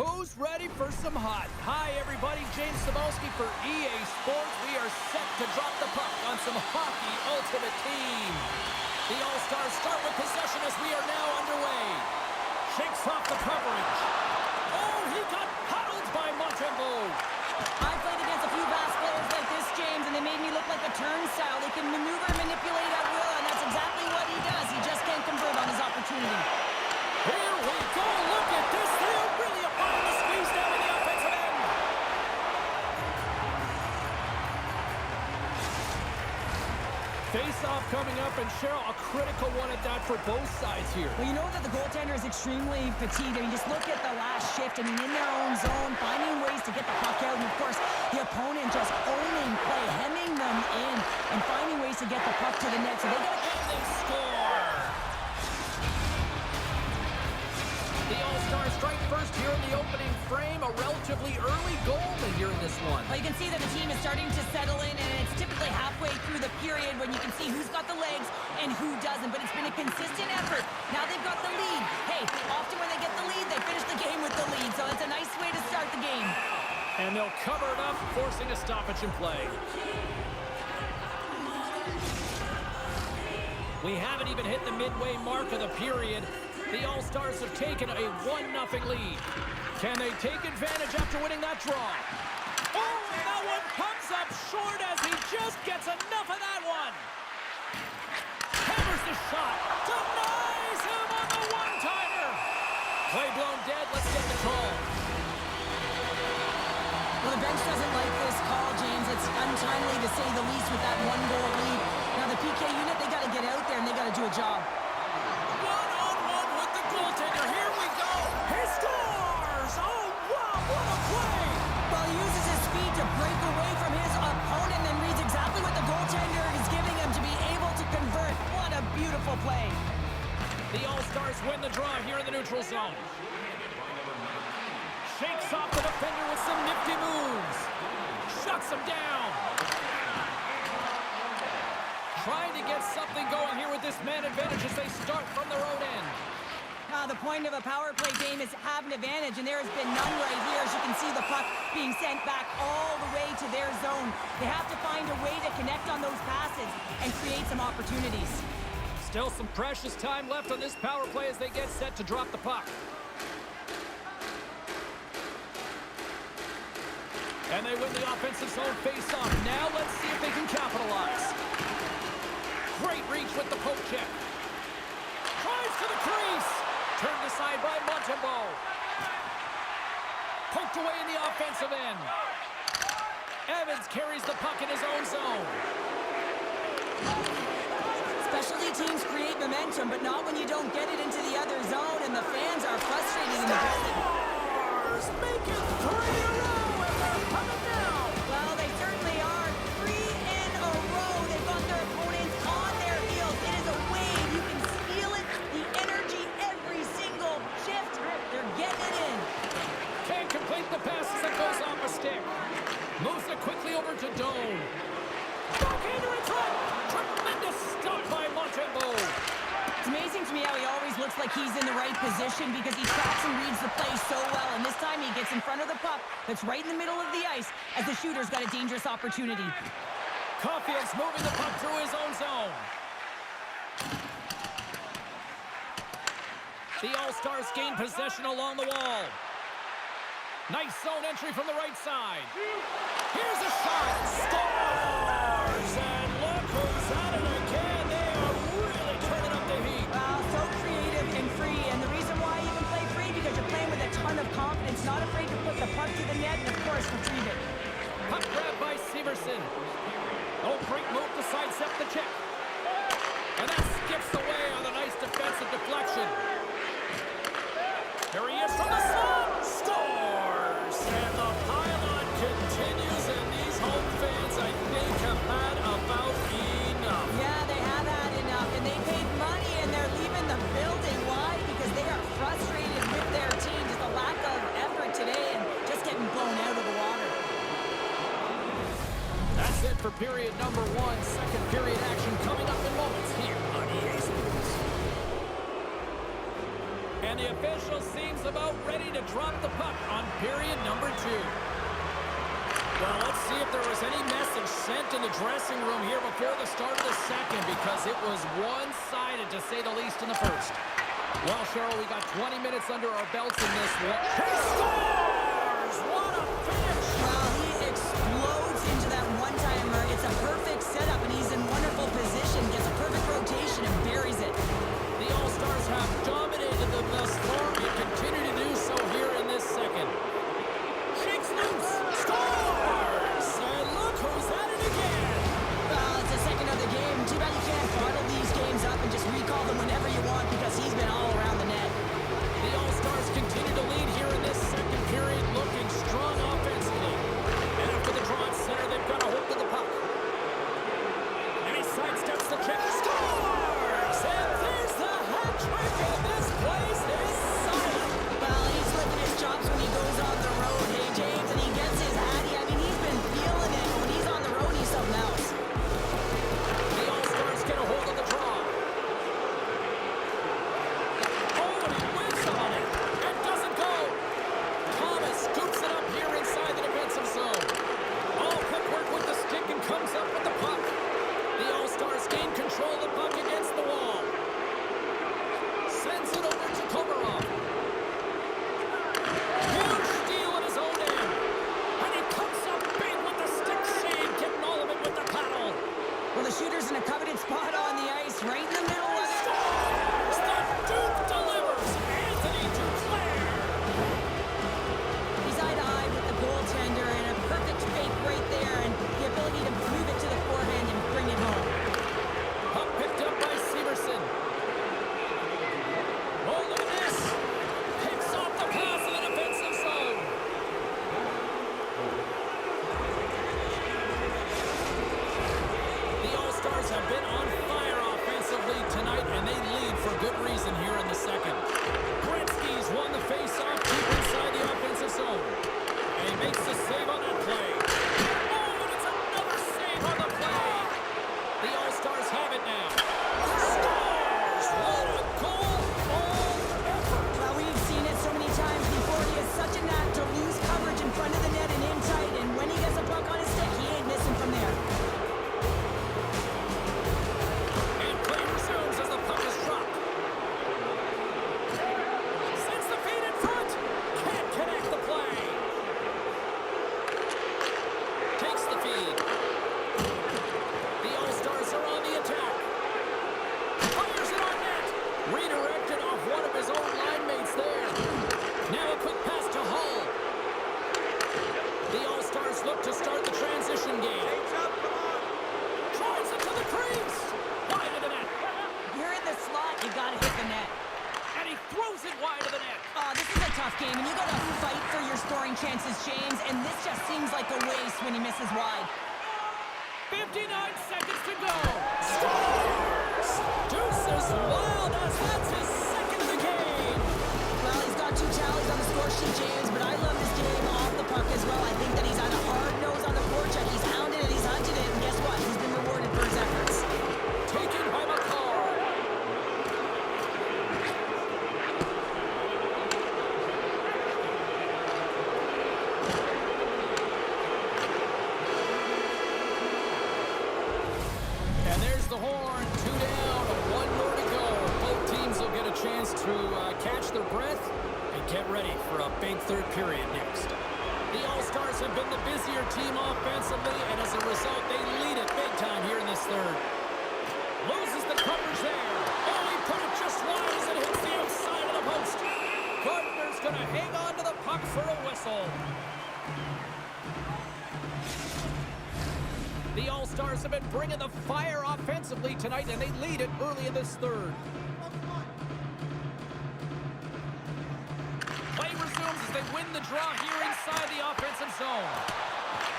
Who's ready for some hot? Hi, everybody. James Cebulski for EA Sports. We are set to drop the puck on some hockey ultimate team. The All-Stars start with possession as we are now underway. Shakes off the coverage. Oh, he got huddled by Montembeault. I played against a few fast players like this, James, and they made me look like a turnstile. They can maneuver and manipulate at will, and that's exactly what he does. He just can't convert on his opportunity. Here we go. Look at this. They're really applying the squeeze down in the offensive end. Face-off coming up, and Cheryl, a critical one at that for both sides here. Well, you know that the goaltender is extremely fatigued. I mean, just look at the last shift. I mean, in their own zone, finding ways to get the puck out. And, of course, the opponent just owning play, hemming them in, and finding ways to get the puck to the net. So they got to... They score! The All-Stars strike first here in the opening frame. A relatively early goal here in this one. Well, you can see that the team is starting to settle in, and it's typically halfway through the period when you can see who's got the legs and who doesn't. But it's been a consistent effort. Now they've got the lead. Hey, often when they get the lead, they finish the game with the lead. So it's a nice way to start the game. And they'll cover it up, forcing a stoppage in play. We haven't even hit the midway mark of the period. The All-Stars have taken a 1-0 lead. Can they take advantage after winning that draw? Oh, and that one comes up short as he just gets enough of that one. Hammers the shot. Denies him on the one-timer. Play blown dead. Let's get the call. Well, the bench doesn't like this call, James. It's untimely to say the least with that one-goal lead. Now, the PK unit, they got to get out there and they got to do a job. One-on-one with the goaltender. Here we go. He scores! Oh, wow, what a play! Well, he uses his speed to break away from his opponent and reads exactly what the goaltender is giving him to be able to convert. What a beautiful play. The All-Stars win the draw here in the neutral zone. Shakes off the defender with some nifty moves. Shuts him down. Trying to get something going here with this man advantage as they start from their own end. The point of a power play game is have an advantage, and there has been none right here. As you can see, the puck being sent back all the way to their zone. They have to find a way to connect on those passes and create some opportunities. Still some precious time left on this power play as they get set to drop the puck. And they win the offensive zone face-off. Now let's see if they can capitalize. Great reach with the poke check. Tries to the crease. Turned aside by Montembeault. Poked away in the offensive end. Evans carries the puck in his own zone. Specialty teams create momentum, but not when you don't get it into the other zone, and the fans are frustrated in the building. Stars make it 3 in a row, and they're coming down. Well, they certainly are. 3 in a row. They've got their opponents on their heels. It is a wave. You can feel it. The energy every single shift. They're getting it in. Can't complete the pass as it goes off a stick. Moves it quickly over to Doan. Backhander in front. Tremendous stop by Montembeault. It's amazing to me how he always looks like he's in the right position because he tracks and reads the play so well. And this time he gets in front of the puck that's right in the middle of the ice as the shooter's got a dangerous opportunity. Caulfield's moving the puck through his own zone. The All-Stars gain possession along the wall. Nice zone entry from the right side. Here's a shot. Stars! And look who's at it again. They are really turning up the heat. Wow, so creative and free. And the reason why you can play free because you're playing with a ton of confidence, not afraid to put the puck to the net and, of course, retrieve it. Puck grab by Severson. Oh, great move to sidestep the check. And that skips away on a nice defensive deflection. Here he is from the slot. Scores! And the pylon continues, and these home fans, I think, have had about enough. Yeah, they have had enough, and they paid money, and they're leaving the building. Why? Because they are frustrated with their team. Just a lack of effort today and just getting blown out of the water. That's it for period number 1. Second period action coming up in moments here on EA Sports. And And the official seems about ready to drop the puck on period number 2. Well, let's see if there was any message sent in the dressing room here before the start of the second, because it was one-sided, to say the least, in the first. Well, Cheryl, we got 20 minutes under our belts in this one. He scores! What a finish! Well, he explodes into that one-timer. It's a perfect setup, and he's in wonderful position. Gets a perfect rotation and buries it. The All-Stars have dominated them thus far and continue to do so here in this second. Shakes loose! Scores! And look who's at it again! Well, it's the second of the game. Too bad you can't bottle these games up and just recall them whenever you want, because he's been all around the net. The All-Stars continue to lead here in this second period, looking strong offensively. And after the draw at center, they've got a hold of the puck. And he sidesteps the check. Scores! And there's the hat trick, and this place is silent. Well, he's licking his chops when he goes on the road, hey, James, and he gets his hattie. I mean, he's been feeling it. When he's on the road, he's something else. The All-Stars get a hold of the draw. Oh, and he whips on it. And doesn't go. Thomas scoops it up here inside the defensive zone. Oh, quick work with the stick and comes up with the puck. The All-Stars gain control of the puck against the wall. Sends it over to Komarov. Huge steal at his own end. And he comes up big with the stick save, getting all of it with the paddle. Well, the shooter's in a coveted spot on the ice, right in the middle of it. Scores! The Duke delivers! Anthony Duclair! He's eye to eye with the goaltender, and a perfect fake right there, and the ability to move it to the forehand and bring it home. Puck picked up by Severson. Oh, look at this! Picks off the pass in the defensive zone. The All-Stars have been on fire offensively tonight, and they lead for good reason here in the second. Gretzky's won the face-off deep inside the offensive zone. And he makes the save on that play. Oh, and it's another save on the play. The All-Stars have it now. Scores! What a goal-all effort! Well, we've seen it so many times before. He has such a knack to lose coverage in front of the net and in tight, and when he gets a puck on his stick, he ain't missing from there. And play resumes as the puck is dropped. Sends the feed in front. Can't connect the play. Takes the feed. The All-Stars are on the attack. Fires it on net. Redirected off one of his own line mates there. Now a quick pass to Hull. The All-Stars look to start the transition game. Drives it to the crease. Wide of the net. You're in the slot, you gotta hit the net. And he throws it wide of the net. Oh, this is a tough game, and you gotta fight for your scoring chances, James, and this just seems like a waste when he misses wide. 59 seconds to go. Scores! Deuces wild as that's his second of the game. Well, he's got 2 tallies on the score sheet, James, but I love this game off the puck as well. I think that he's had a hard nose on the forecheck. He's hounded it, he's hunted it, and guess what? He's been rewarded for his efforts. Taken by McCall. And there's the horn. 2 down, 1 more to go. Both teams will get a chance to catch their breath and get ready for a big third period next. The All-Stars have been the busier team offensively, and as a result, they lead it big time here in this third. Loses the coverage there. Oh, he put it just wide as it hits the outside of the post. Gardner's going to hang on to the puck for a whistle. The All-Stars have been bringing the fire offensively tonight, and they lead it early in this third. Play resumes as they win the draw here inside the offensive zone.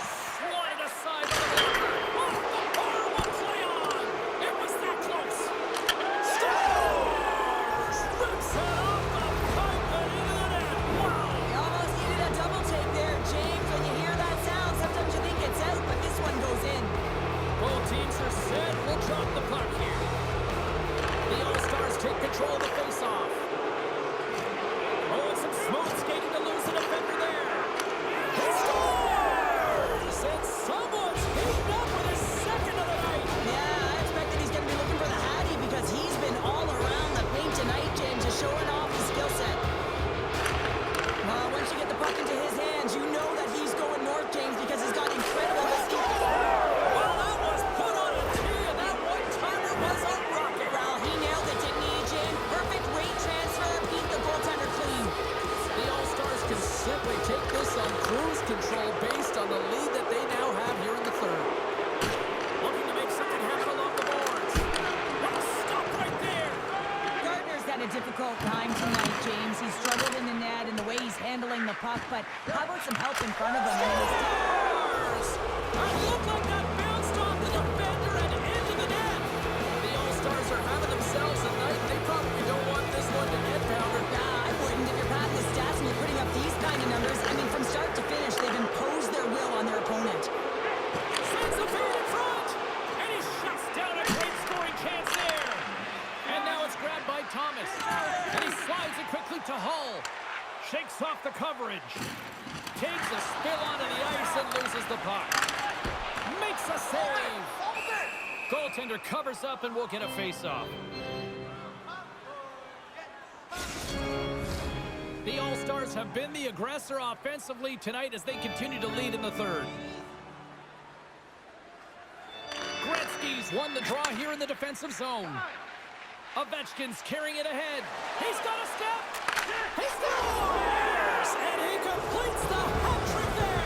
Slotted aside by the blocker. Off the bar, one play on. It was that close. Scores! Rips it off the pipe and into the net. Wow! He almost needed a double take there, James. When you hear that sound, sometimes you think it's out, but this one goes in. Both teams are set. We'll drop the puck here. The All-Stars take control of the face-off. a difficult time tonight, James. He's struggled in the net and the way he's handling the puck, but how about some help in front of him? It looked like that bounced off the defender and into the net. The All-Stars are having themselves a night. They probably don't want this one to end, Pounder. I wouldn't if you're padding the stats and you're putting up these kind of numbers. I mean, from start to finish, they've imposed their will on their opponent. Sends the feed in front, and he shuts down a great scoring chance there. And now it's grabbed by Thomas, and he slides it quickly to Hull. Shakes off the coverage. Takes a spill onto the ice and loses the puck. Makes a save. Goaltender covers up and will get a face-off. The All-Stars have been the aggressor offensively tonight as they continue to lead in the third. Gretzky's won the draw here in the defensive zone. Ovechkin's carrying it ahead. He's got a step. He scores! And he completes the hat trick there.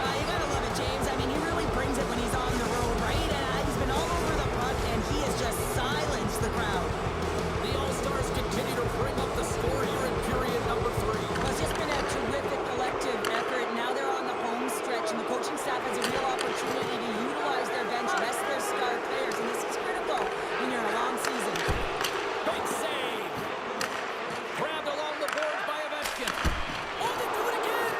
You gotta love it, James. I mean, he really brings it when he's on the road, right? And he's been all over the puck, and he has just silenced the crowd. The All-Stars continue to bring up the score here in period number 3. Well, it's just been a terrific collective effort. Now they're on the home stretch, and the coaching staff has a real opportunity to utilize their bench, rest their star players, and this is critical when you're in a long season. Big save. Grabbed along the boards by Ovechkin. Oh, they do it again.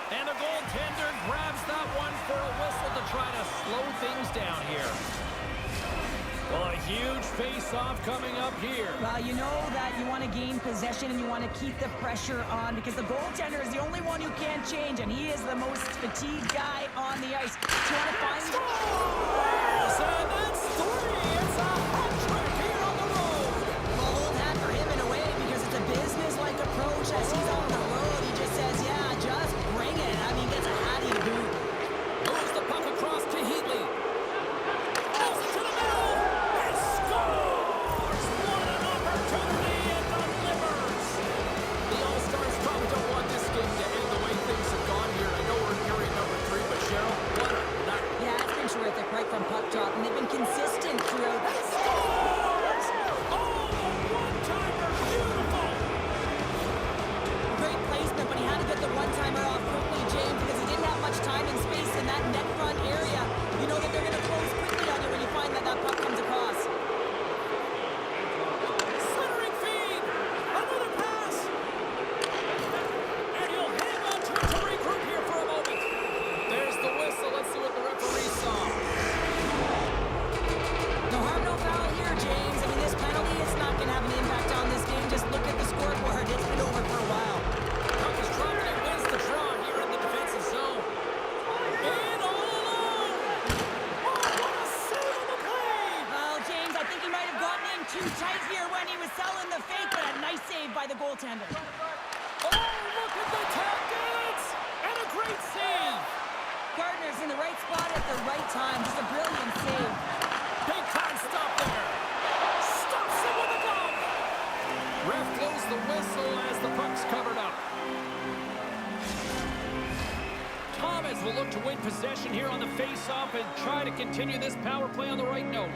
And the goaltender grabs that one for a whistle to try to slow things down here. Well, a huge face-off coming up here. Well, you know that you want to gain possession and you want to keep the pressure on because the goaltender is the only one who can't change, and he is the most fatigued guy on the ice. So you want to find... Scores! And that's 3. It's a hat trick here on the road. Well, old hat for him in a way because it's a business-like approach as he's on the road. He just says, yeah, just bring it. I mean, gets a hattie to boot. Moves the puck across to Heatley. Moves it to the middle. He scores! What an opportunity and delivers. The All-Stars probably don't want this game to end the way things have gone here. I know we're in period number 3, but Cheryl, what a night. Yeah, it's been terrific right from puck drop, and they've been consistent throughout. He scores! Oh, the one-timer, beautiful! Great placement, but he had to get the one-timer off quickly, James, because he didn't have much time and space in that net front area. You know that they're going to close quickly on you when you find that that puck comes across. Centering feed! Another pass! And he'll hang on to it to regroup here for a moment. There's the whistle. Let's see what the referee saw. No harm, no foul here, James. I mean, this penalty is not going to have an impact on this game. Just look at the scoreboard. It's been over for a while. Puck is dropped and he wins the draw here in the defensive zone. And all alone! Oh, what a save on the play! Well, James, I think he might have gotten in too tight here when he was selling the fake, but a nice save by the goaltender. Oh, look at the tap dance! And a great save! Gardner's in the right spot at the right time. Just a brilliant save. Big time stop there! Stops it with a glove! Ref blows the whistle as the puck's covered up. Thomas will look to win possession here on the face-off and try to continue this power play on the right note.